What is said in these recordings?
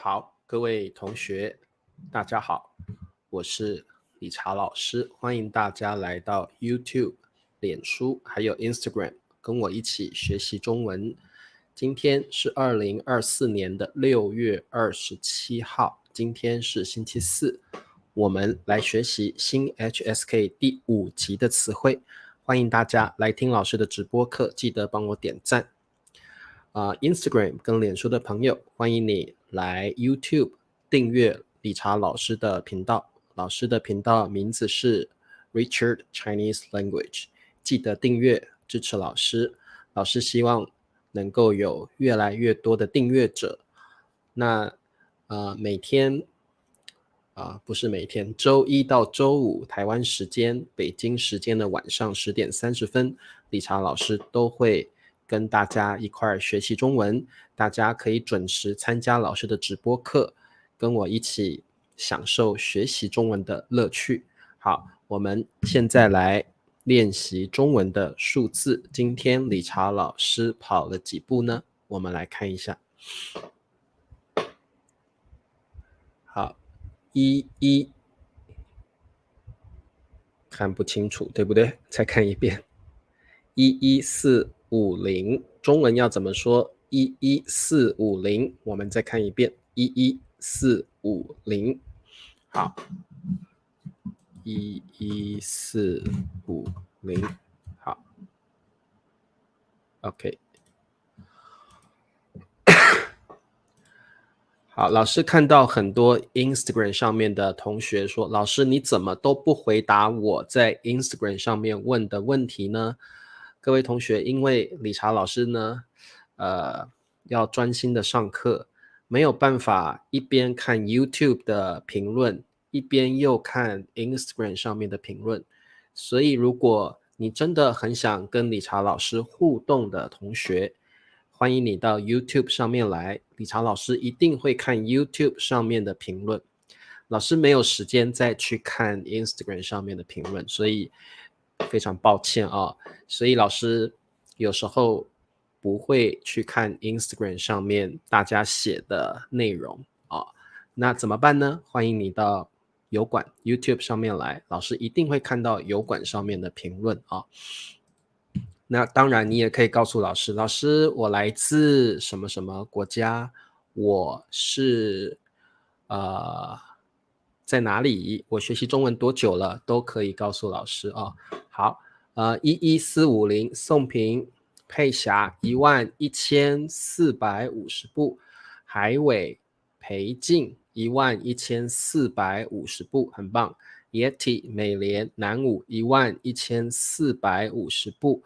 好，各位同学，大家好，我是理查老师，欢迎大家来到 YouTube、脸书还有 Instagram， 跟我一起学习中文。今天是2024年的6月27号，今天是星期四，我们来学习新 HSK 第5集的词汇。欢迎大家来听老师的直播课，记得帮我点赞。Instagram 跟脸书的朋友，欢迎你来 YouTube 订阅理查老师的频道。老师的频道名字是 Richard Chinese Language， 记得订阅支持老师。老师希望能够有越来越多的订阅者。那每天不是每天，周一到周五台湾时间、北京时间的晚上10点30分，理查老师都会跟大家一块学习中文，大家可以准时参加老师的直播课，跟我一起享受学习中文的乐趣。好，我们现在来练习中文的数字。今天理查老师跑了几步呢？我们来看一下。好，11看不清楚，对不对？再看一遍。11450，中文要怎么说？11450，我们再看一遍。11450，好，11450，好 ，OK。好，老师看到很多 Instagram 上面的同学说，老师你怎么都不回答我在 Instagram 上面问的问题呢？各位同学，因为理查老师呢，要专心的上课，没有办法一边看 YouTube 的评论，一边又看 Instagram 上面的评论，所以如果你真的很想跟理查老师互动的同学，欢迎你到 YouTube 上面来，理查老师一定会看 YouTube 上面的评论。老师没有时间再去看 Instagram 上面的评论，所以非常抱歉啊。所以老师有时候不会去看 Instagram 上面大家写的内容啊。那怎么办呢？欢迎你到油管 YouTube 上面来，老师一定会看到油管上面的评论啊。那当然你也可以告诉老师，老师我来自什么什么国家，我是在哪里，我学习中文多久了，都可以告诉老师啊。好，11450宋平佩霞11450步，海伟裴静11450步，很棒。Yeti 美莲南武11450步，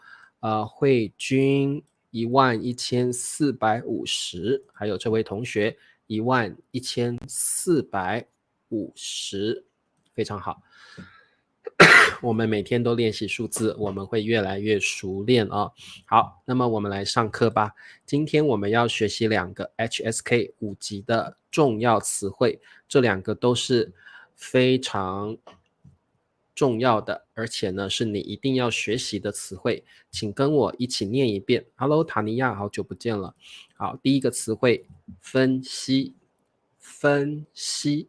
慧君11450，还有这位同学11450，非常好。我们每天都练习数字，我们会越来越熟练啊。好，那么我们来上课吧。今天我们要学习2个 HSK 5级的重要词汇，这2个都是非常重要的，而且呢是你一定要学习的词汇，请跟我一起念一遍。Hello， 塔尼亚，好久不见了。好，第一个词汇分析，分析。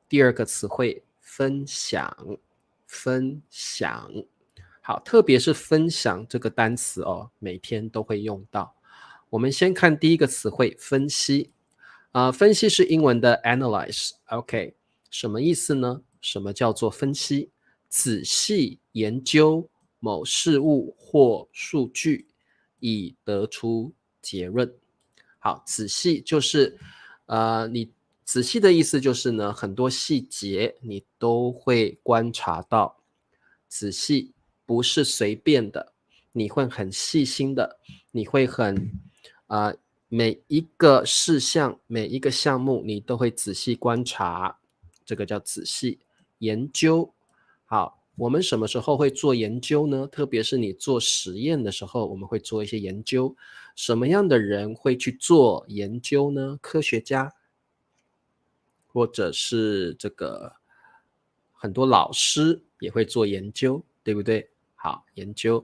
第二个词汇分享，分享。好，特别是分享这个单词哦，每天都会用到。我们先看第一个词汇分析。分析是英文的 analyze，OK， 什么意思呢？什么叫做分析？仔细研究某事物或数据，以得出结论。好，仔细就是你仔细的意思就是呢，很多细节你都会观察到。仔细不是随便的，你会很细心的，你会很每一个事项每一个项目你都会仔细观察，这个叫仔细。研究，好，我们什么时候会做研究呢？特别是你做实验的时候，我们会做一些研究。什么样的人会去做研究呢？科学家，或者是这个很多老师也会做研究，对不对？好，研究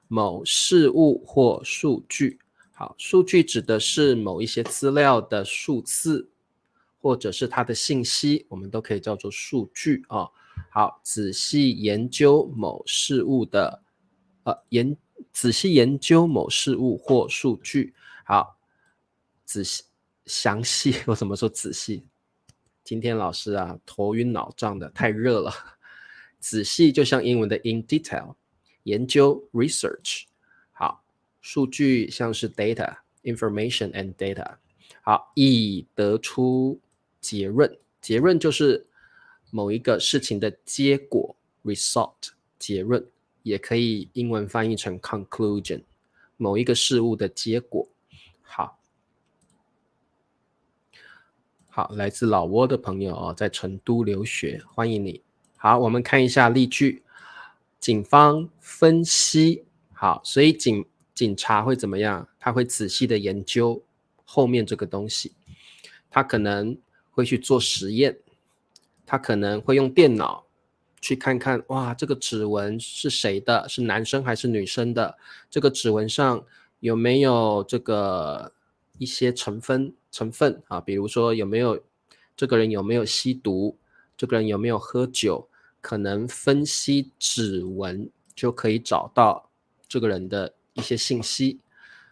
某事物或数据。好，数据指的是某一些资料的数字或者是它的信息，我们都可以叫做数据啊。好，仔细研究某事物的仔细研究某事物或数据。好，详细，我怎么说仔细？今天老师啊，头晕脑胀的，太热了。仔细就像英文的 in detail， 研究 research。好，数据像是 data information and data。好，以得出结论，结论就是某一个事情的结果 result， 结论也可以英文翻译成 conclusion， 某一个事物的结果。好，来自老挝的朋友哦，在成都留学，欢迎你。好，我们看一下例句。警方分析，好，所以警察会怎么样？他会仔细的研究后面这个东西，他可能会去做实验，他可能会用电脑去看看，哇，这个指纹是谁的？是男生还是女生的？这个指纹上有没有这个一些成分啊？比如说有没有这个人有没有吸毒？这个人有没有喝酒？可能分析指纹就可以找到这个人的一些信息。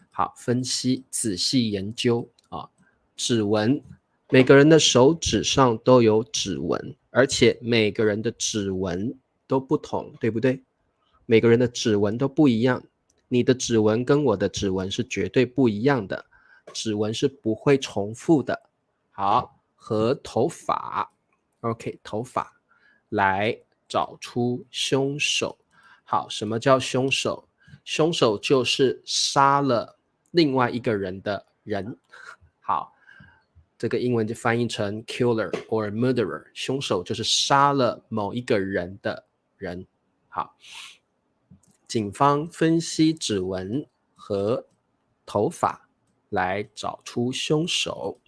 好，分析，仔细研究啊，指纹，每个人的手指上都有指纹，而且每个人的指纹都不同，对不对？每个人的指纹都不一样，你的指纹跟我的指纹是绝对不一样的，指纹是不会重复的。好，和头发 ，OK， 头发来找出凶手。好，什么叫凶手？凶手就是杀了另外一个人的人。好，这个英文就翻译成 killer or murderer， 凶手就是杀了某一个人的人。好，警方分析指纹和头发来找出凶手。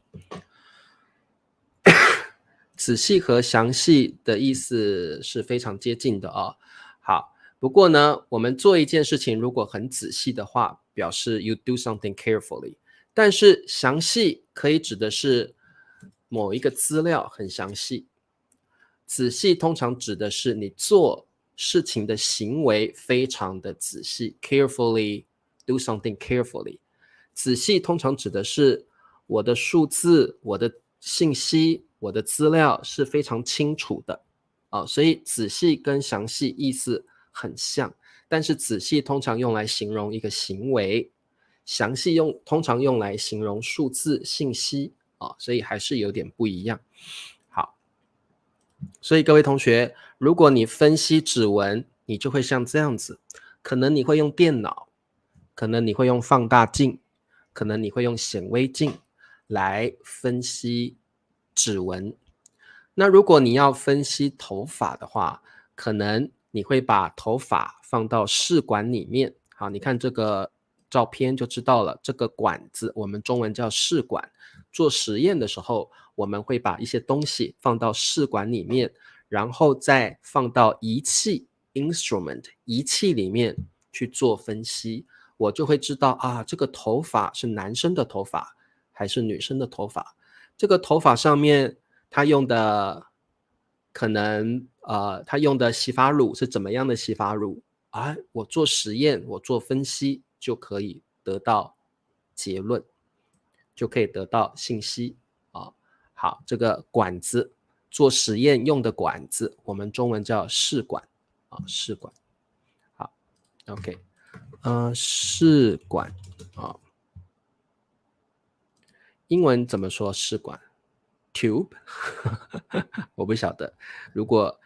仔细和详细的意思是非常接近的哦。好，不过呢，我们做一件事情如果很仔细的话，表示 you do something carefully。但是详细可以指的是某一个资料很详细，仔细通常指的是你做事情的行为非常的仔细 ，carefully do something carefully。仔细通常指的是我的数字、我的信息、我的资料是非常清楚的所以仔细跟详细意思很像，但是仔细通常用来形容一个行为，详细通常用来形容数字信息所以还是有点不一样。好，所以各位同学，如果你分析指纹，你就会像这样子，可能你会用电脑，可能你会用放大镜，可能你会用显微镜来分析指纹。那如果你要分析头发的话，可能你会把头发放到试管里面。好，你看这个照片就知道了，这个管子我们中文叫试管。做实验的时候，我们会把一些东西放到试管里面，然后再放到仪器 instrument 仪器里面去做分析。我就会知道这个头发是男生的头发还是女生的头发。这个头发上面他用的可能他用的洗发乳是怎么样的洗发乳我做实验，我做分析就可以得到结论，就可以得到信息好，这个管子做实验用的管子，我们中文叫试管试管。好 ，OK， 试管英文怎么说试管 ？Tube 我不晓得，如果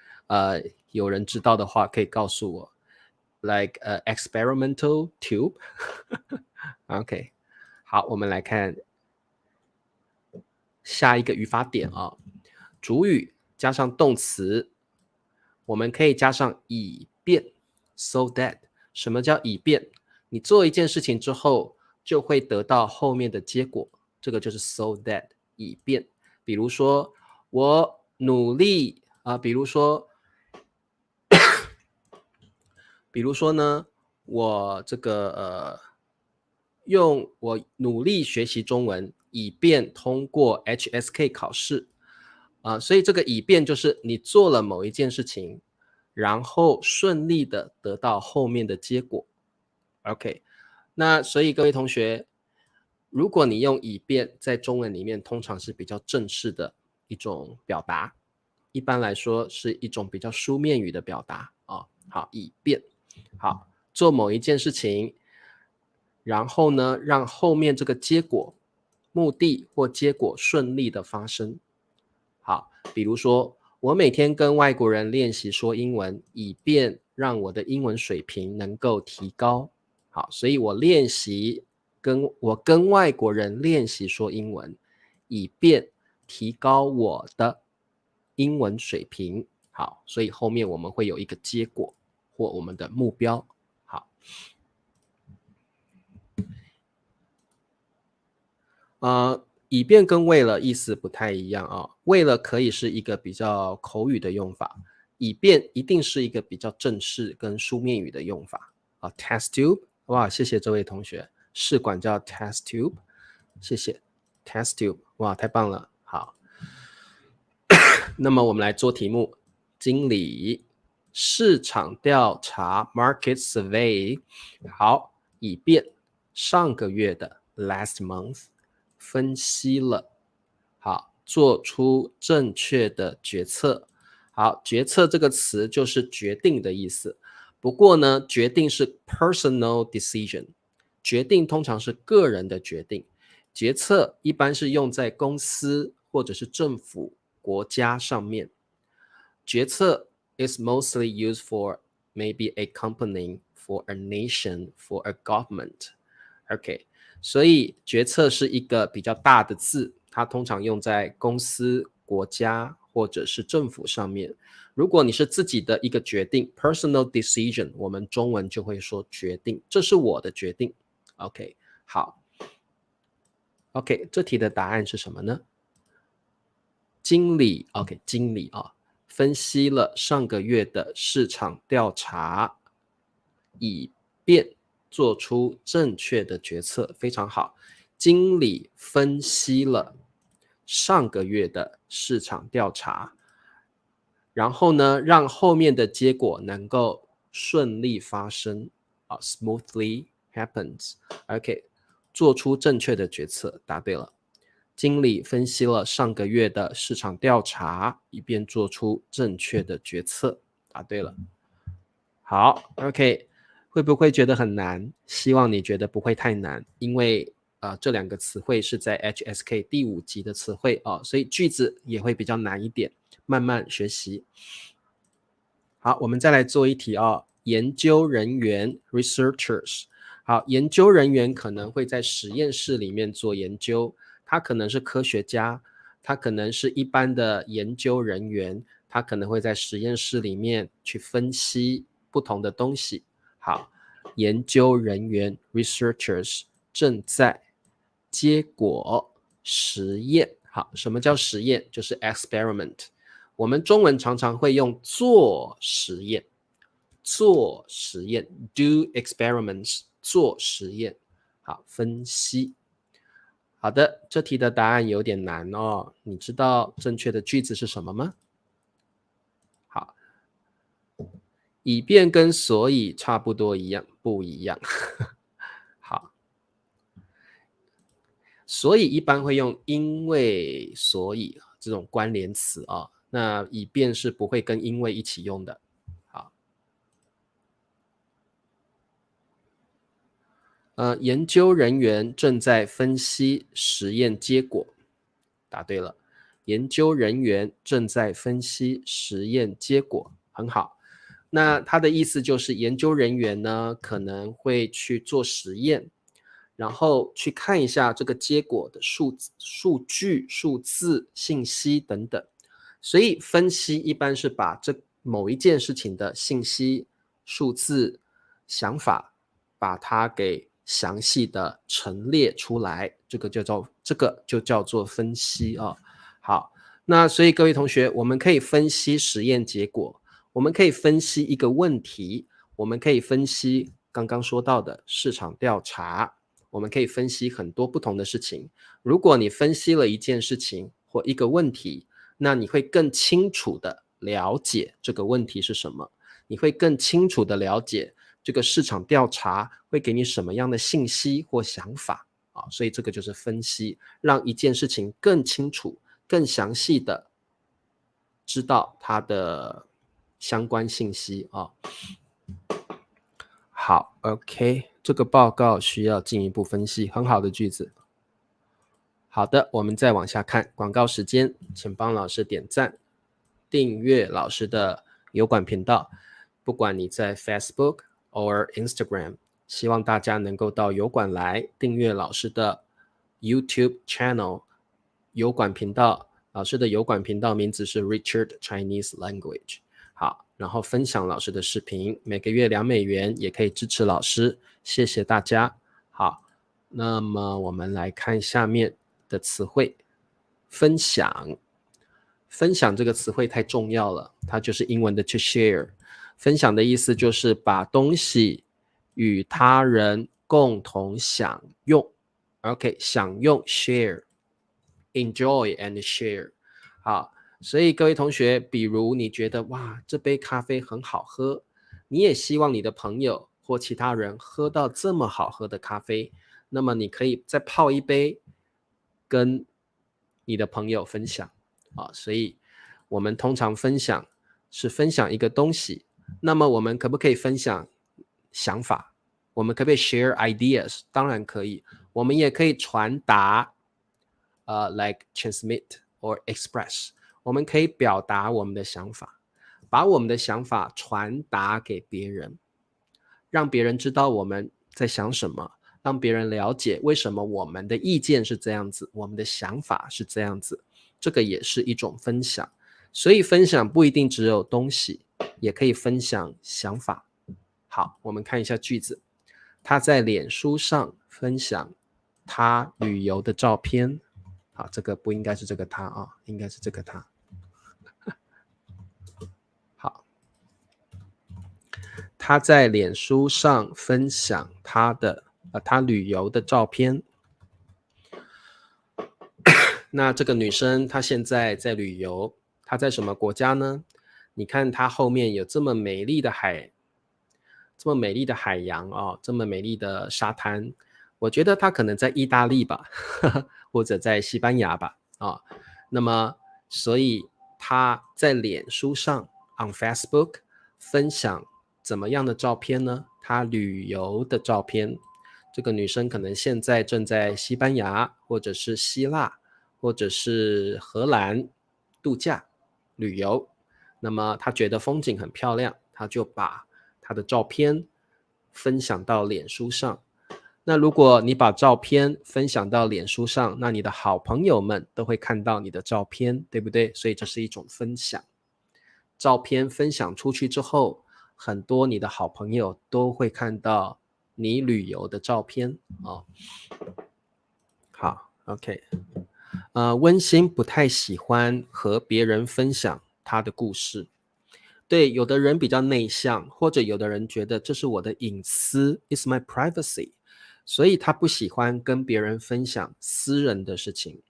有人知道的话，可以告诉我。Like experimental tube 。OK， 好，我们来看下一个语法点主语加上动词，我们可以加上以便 so that。什么叫以便？你做一件事情之后，就会得到后面的结果，这个就是 so that 以便。比如说我努力比如说呢，我这个用我努力学习中文，以便通过 HSK 考试。所以这个以便就是你做了某一件事情，然后顺利的得到后面的结果。OK， 那所以各位同学，如果你用以便在中文里面，通常是比较正式的一种表达，一般来说是一种比较书面语的表达啊。好，以便，好，做某一件事情，然后呢，让后面这个结果、目的或结果顺利的发生。好，比如说，我每天跟外国人练习说英文，以便让我的英文水平能够提高。好，所以我跟外国人练习说英文，以便提高我的英文水平。好，所以后面我们会有一个结果或我们的目标。好，以便跟为了意思不太一样啊。为了可以是一个比较口语的用法，以便一定是一个比较正式跟书面语的用法啊。Test tube， 哇，谢谢这位同学，试管叫 test tube， 谢谢 test tube， 哇，太棒了。好，那么我们来做题目，经理市场调查 market survey， 好，以便上个月的 last month 分析了，好，做出正确的决策。好，决策这个词就是决定的意思，不过呢，决定是 personal decision， 决定通常是个人的决定，决策一般是用在公司或者是政府、国家上面。决策 is mostly used for maybe a company, for a nation, for a government. OK， 所以决策是一个比较大的字，它通常用在公司、国家或者是政府上面。如果你是自己的一个决定 personal decision， 我们中文就会说决定，这是我的决定。OK， 好。OK， 这题的答案是什么呢？经理 OK， 经理分析了上个月的市场调查，以便做出正确的决策。非常好，经理分析了上个月的市场调查，然后呢，让后面的结果能够顺利发生smoothly happens。OK， 做出正确的决策，答对了。经理分析了上个月的市场调查，以便做出正确的决策。答对了。好 ，OK， 会不会觉得很难？希望你觉得不会太难，因为这两个词汇是在 HSK 第5集的词汇所以句子也会比较难一点，慢慢学习。好，我们再来做一题研究人员 researchers。好，研究人员可能会在实验室里面做研究，他可能是科学家，他可能是一般的研究人员，他可能会在实验室里面去分析不同的东西。好，研究人员 researchers 正在结果实验。好，什么叫实验？就是 experiment。我们中文常常会用做实验，做实验 do experiments， 做实验。好，分析。好的，这题的答案有点难你知道正确的句子是什么吗？好，以便跟所以差不多一样，不一样。好，所以一般会用因为所以这种关联词那以便是不会跟因为一起用的。好，研究人员正在分析实验结果。答对了，研究人员正在分析实验结果，很好。那它的意思就是研究人员呢可能会去做实验，然后去看一下这个结果的数据、数字、信息等等。所以分析一般是把这某一件事情的信息、数字、想法，把它给详细的陈列出来，这个就叫做分析好，那所以各位同学，我们可以分析实验结果，我们可以分析一个问题，我们可以分析刚刚说到的市场调查，我们可以分析很多不同的事情。如果你分析了一件事情或一个问题，那你会更清楚的了解这个问题是什么，你会更清楚的了解这个市场调查会给你什么样的信息或想法啊，所以这个就是分析，让一件事情更清楚、更详细的知道它的相关信息啊。好 ，OK， 这个报告需要进一步分析，很好的句子。好的，我们再往下看，广告时间，请帮老师点赞、订阅老师的油管频道，不管你在 Facebook 或 Instagram， 希望大家能够到油管来订阅老师的 YouTube channel 油管频道，老师的油管频道名字是 Richard Chinese Language。好，然后分享老师的视频，每个月$2也可以支持老师，谢谢大家。好，那么我们来看下面的词汇，分享。分享这个词汇太重要了，它就是英文的 to share。分享的意思就是把东西与他人共同享用。OK， 享用 share，enjoy and share。好，所以各位同学，比如你觉得哇，这杯咖啡很好喝，你也希望你的朋友或其他人喝到这么好喝的咖啡，那么你可以再泡一杯，跟你的朋友分享啊。所以我们通常分享是分享一个东西，那么我们可不可以分享想法？我们可不可以 share ideas？ 当然可以。我们也可以传达，like transmit or express。我们可以表达我们的想法，把我们的想法传达给别人，让别人知道我们在想什么，让别人了解为什么我们的意见是这样子，我们的想法是这样子，这个也是一种分享。所以分享不一定只有东西，也可以分享想法。好，我们看一下句子，他在脸书上分享他旅游的照片。好，这个不应该是这个他啊，应该是这个他。好，他在脸书上分享他旅游的照片。那这个女生她现在在旅游，她在什么国家呢？你看她后面有这么美丽的海，这么美丽的海洋哦，这么美丽的沙滩，我觉得她可能在意大利吧，或者在西班牙吧啊。那么，所以她在脸书上 on Facebook 分享怎么样的照片呢？她旅游的照片。这个女生可能现在正在西班牙，或者是希腊，或者是荷兰度假旅游。那么她觉得风景很漂亮，她就把她的照片分享到脸书上。那如果你把照片分享到脸书上，那你的好朋友们都会看到你的照片，对不对？所以这是一种分享。照片分享出去之后，很多你的好朋友都会看到你旅游的照片哦。好 ，OK， 温馨不太喜欢和别人分享他的故事。对，有的人比较内向，或者有的人觉得这是我的隐私 ，It's my privacy， 所以他不喜欢跟别人分享私人的事情。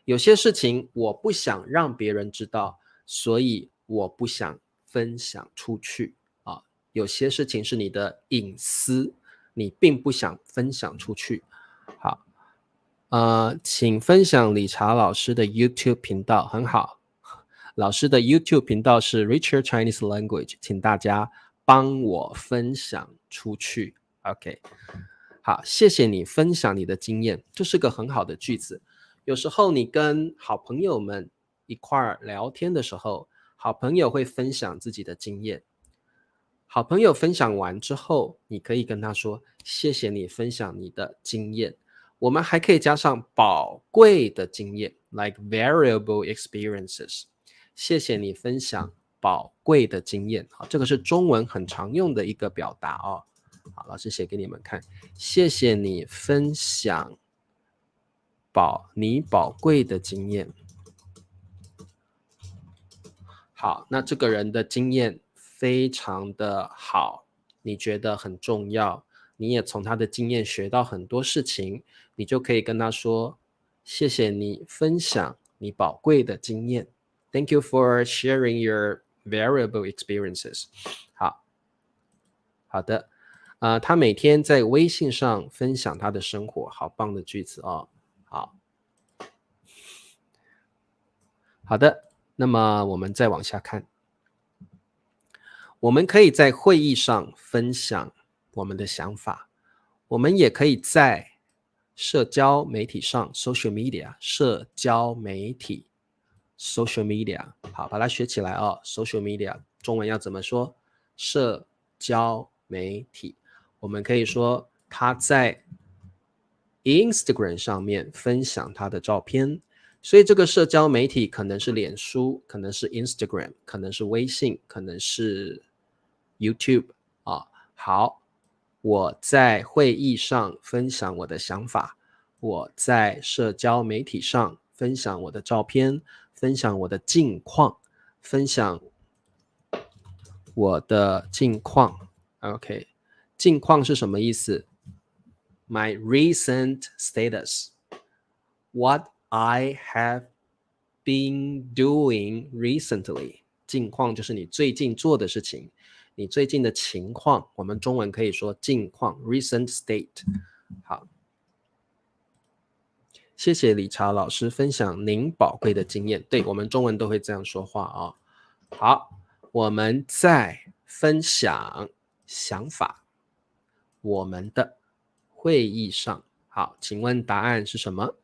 有些事情我不想让别人知道，所以我不想分享出去啊。有些事情是你的隐私，你并不想分享出去。好，请分享理查老师的 YouTube 频道，很好。老师的 YouTube 频道是 Richard Chinese Language， 请大家帮我分享出去。OK， 好，谢谢你分享你的经验，这是个很好的句子。有时候你跟好朋友们一块儿聊天的时候，好朋友会分享自己的经验。好朋友分享完之后，你可以跟他说：“谢谢你分享你的经验。”我们还可以加上宝贵的经验 ，like valuable experiences。谢谢你分享宝贵的经验。好，这个是中文很常用的一个表达哦。好，老师写给你们看。谢谢你分享你宝贵的经验。好，那这个人的经验非常的好，你觉得很重要，你也从他的经验学到很多事情，你就可以跟他说，谢谢你分享你宝贵的经验。Thank you for sharing your valuable experiences. 好的，他每天在微信上分享他的生活，好棒的句子哦。好的，那么我们再往下看。我们可以在会议上分享我们的想法，我们也可以在社交媒体上 social media 社交媒体 social media 好，把它学起来哦。social media 中文要怎么说？社交媒体。我们可以说他在 Instagram 上面分享他的照片，所以这个社交媒体可能是脸书，可能是 Instagram， 可能是微信，可能是 YouTube 啊。好，我在会议上分享我的想法，我在社交媒体上分享我的照片，分享我的近况，分享我的近况。OK， 近况是什么意思？My recent status. What I have been doing recently. 近况就是你最近做的事情，你最近的情况，我们中文可以说近况 recent state. 好，谢谢理查老师分享您宝贵的经验。对，我们中文都会这样说话哦。好，我们再分享想法，我们的会议上。好，请问答案是什么？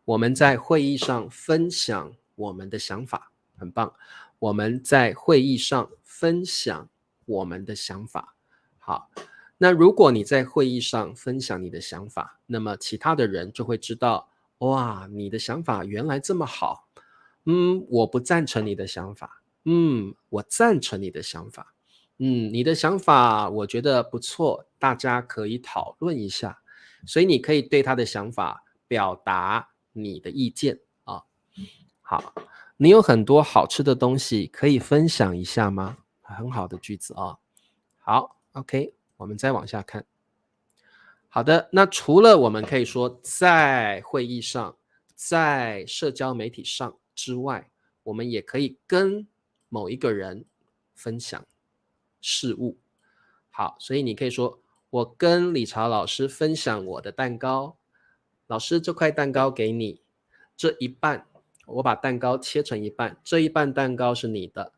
我们在会议上分享我们的想法，很棒。我们在会议上分享我们的想法。好，那如果你在会议上分享你的想法，那么其他的人就会知道，哇，你的想法原来这么好。我不赞成你的想法。我赞成你的想法。你的想法我觉得不错，大家可以讨论一下。所以你可以对他的想法表达你的意见啊。好，你有很多好吃的东西可以分享一下吗？很好的句子啊。好 ，OK， 我们再往下看。好的，那除了我们可以说在会议上，在社交媒体上之外，我们也可以跟某一个人分享事物。好，所以你可以说，我跟理查老师分享我的蛋糕。老师，这块蛋糕给你，这一半，我把蛋糕切成一半，这一半蛋糕是你的。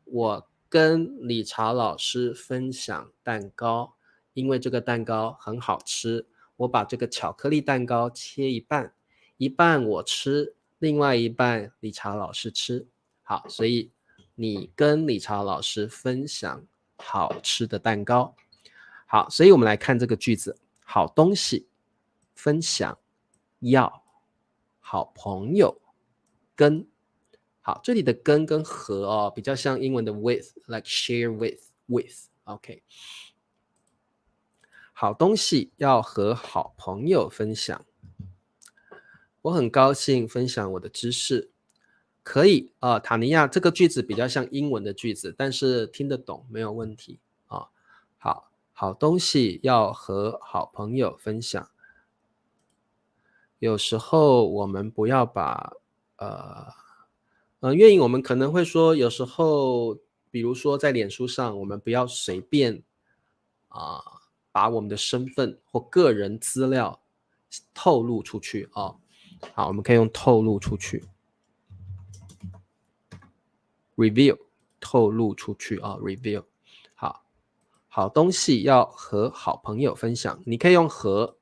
我跟理查老师分享蛋糕，因为这个蛋糕很好吃。我把这个巧克力蛋糕切一半，一半我吃，另外一半理查老师吃。好，所以你跟理查老师分享好吃的蛋糕。好，所以我们来看这个句子，好东西分享要好朋友跟。好，这里的跟和哦，比较像英文的 with， like share with OK。 好东西要和好朋友分享。我很高兴分享我的知识。可以塔尼亚，这个句子比较像英文的句子，但是听得懂没有问题啊。好东西要和好朋友分享。有时候我们不要把愿意我们可能会说，有时候比如说在脸书上，我们不要随便把我们的身份或个人资料透露出去啊。好，我们可以用透露出去 reveal， 透露出去啊 reveal。 好东西要和好朋友分享，你可以用和，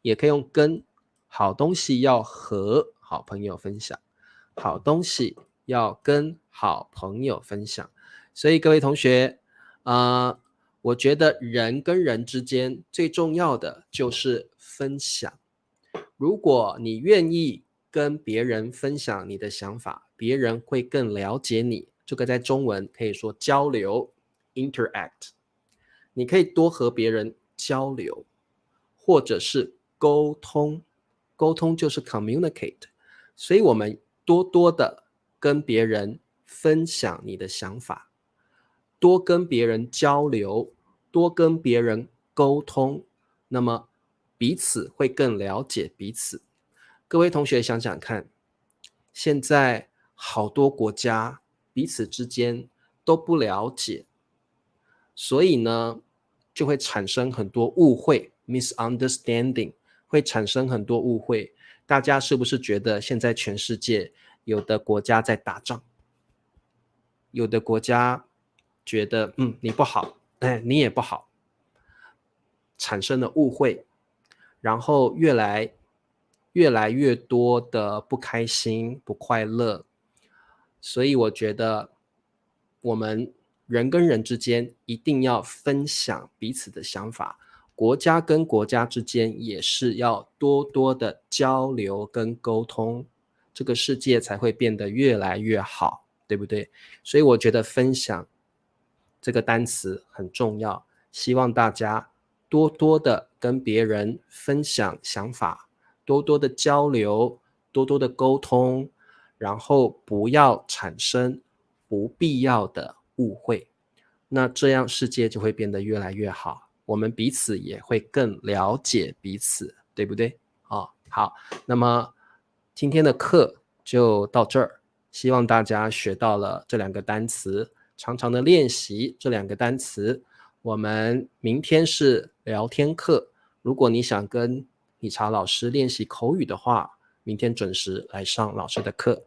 也可以用跟。好东西要和好朋友分享，好东西要跟好朋友分享。所以各位同学我觉得人跟人之间最重要的就是分享。如果你愿意跟别人分享你的想法，别人会更了解你。这个在中文可以说交流 interact， 你可以多和别人交流，或者是沟通。沟通就是 communicate， 所以我们多多的跟别人分享你的想法，多跟别人交流，多跟别人沟通，那么彼此会更了解彼此。各位同学想想看，现在好多国家彼此之间都不了解，所以呢，就会产生很多误会 misunderstanding， 会产生很多误会。大家是不是觉得现在全世界有的国家在打仗，有的国家觉得你不好，你也不好，产生了误会，然后越来越多的不开心不快乐。所以我觉得我们人跟人之间一定要分享彼此的想法，国家跟国家之间也是要多多的交流跟沟通，这个世界才会变得越来越好，对不对？所以我觉得分享这个单词很重要，希望大家多多的跟别人分享想法，多多的交流，多多的沟通，然后不要产生不必要的误会，那这样世界就会变得越来越好，我们彼此也会更了解彼此，对不对？好，那么今天的课就到这儿，希望大家学到了这两个单词，常常的练习这两个单词。我们明天是聊天课，如果你想跟理查老师练习口语的话，明天准时来上老师的课。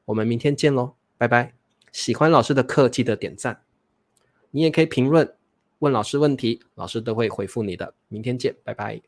我们明天见咯，拜拜。喜欢老师的课记得点赞，你也可以评论问老师问题，老师都会回复你的。明天见，拜拜。